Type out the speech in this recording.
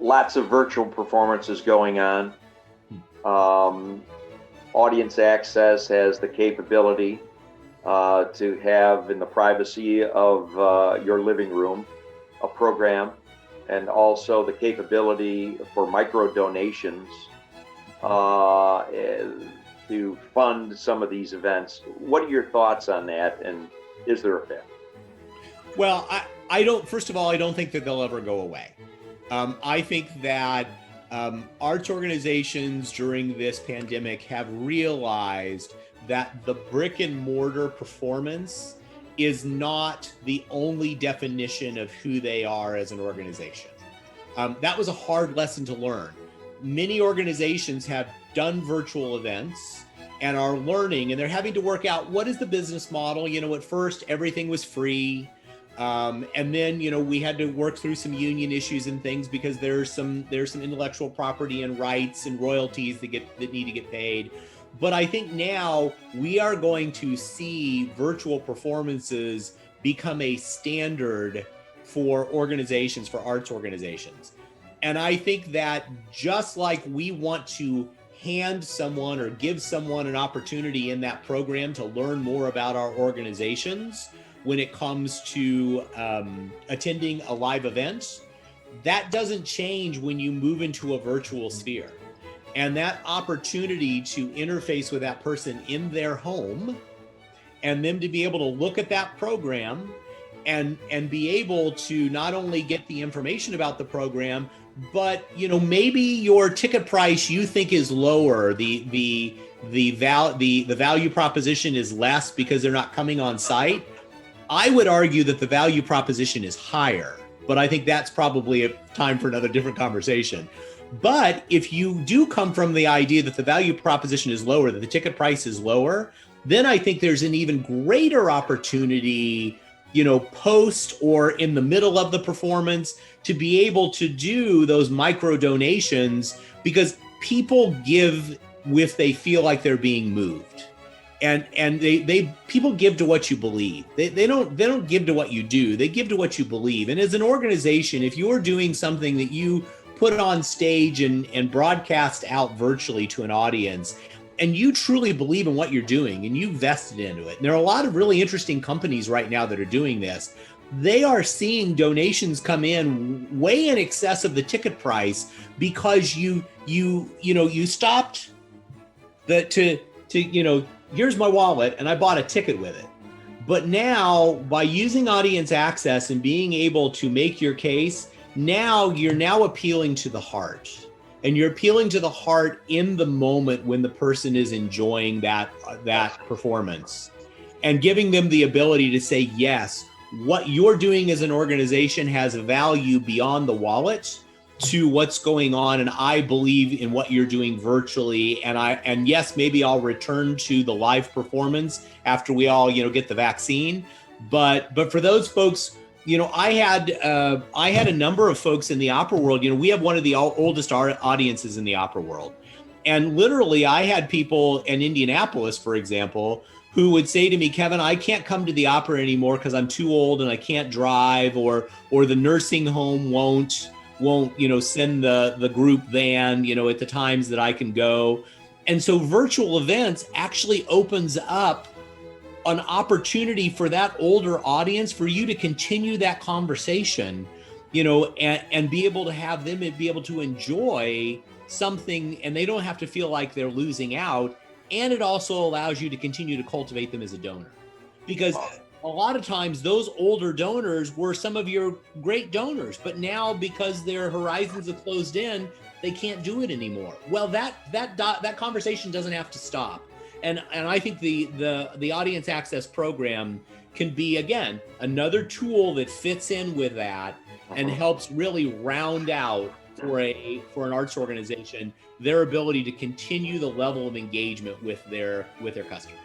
lots of virtual performances going on. Audience Access has the capability to have, in the privacy of your living room, a program, and also the capability for micro donations to fund some of these events. What are your thoughts on that, and is there a fit? Well, I don't, first of all, I don't think that they'll ever go away. I think that arts organizations during this pandemic have realized that the brick and mortar performance is not the only definition of who they are as an organization. That was a hard lesson to learn. Many organizations have done virtual events and are learning, and they're having to work out what is the business model. At first everything was free. And then, we had to work through some union issues and things because there's some intellectual property and rights and royalties that need to get paid. But I think now we are going to see virtual performances become a standard for organizations, for arts organizations. And I think that just like we want to hand someone or give someone an opportunity in that program to learn more about our organizations, when it comes to attending a live event, that doesn't change when you move into a virtual sphere. And that opportunity to interface with that person in their home and them to be able to look at that program and be able to not only get the information about the program, but maybe your ticket price you think is lower, the value proposition is less because they're not coming on site. I would argue that the value proposition is higher, but I think that's probably a time for another different conversation. But if you do come from the idea that the value proposition is lower, that the ticket price is lower, then I think there's an even greater opportunity, post or in the middle of the performance to be able to do those micro donations, because people give if they feel like they're being moved. And people give to what you believe. They don't give to what you do. They give to what you believe. And as an organization, if you're doing something that you put on stage and broadcast out virtually to an audience, and you truly believe in what you're doing and you vested into it, and there are a lot of really interesting companies right now that are doing this, they are seeing donations come in way in excess of the ticket price because you stopped here's my wallet and I bought a ticket with it. But now by using audience access and being able to make your case, you're now appealing to the heart. And you're appealing to the heart in the moment when the person is enjoying that performance and giving them the ability to say, yes, what you're doing as an organization has value beyond the wallet to what's going on, and I believe in what you're doing virtually, and yes, maybe I'll return to the live performance after we all get the vaccine, but for those folks, I had a number of folks in the opera world. We have one of the oldest audiences in the opera world, and literally I had people in Indianapolis, for example, who would say to me, Kevin, I can't come to the opera anymore because I'm too old and I can't drive, or the nursing home won't send the group van, at the times that I can go. And so virtual events actually opens up an opportunity for that older audience for you to continue that conversation, and be able to have them be able to enjoy something, and they don't have to feel like they're losing out. And it also allows you to continue to cultivate them as a donor, because a lot of times those older donors were some of your great donors, but now because their horizons have closed in, they can't do it anymore. Well, that conversation doesn't have to stop. And I think the audience access program can be, again, another tool that fits in with that and helps really round out for an arts organization their ability to continue the level of engagement with their customers.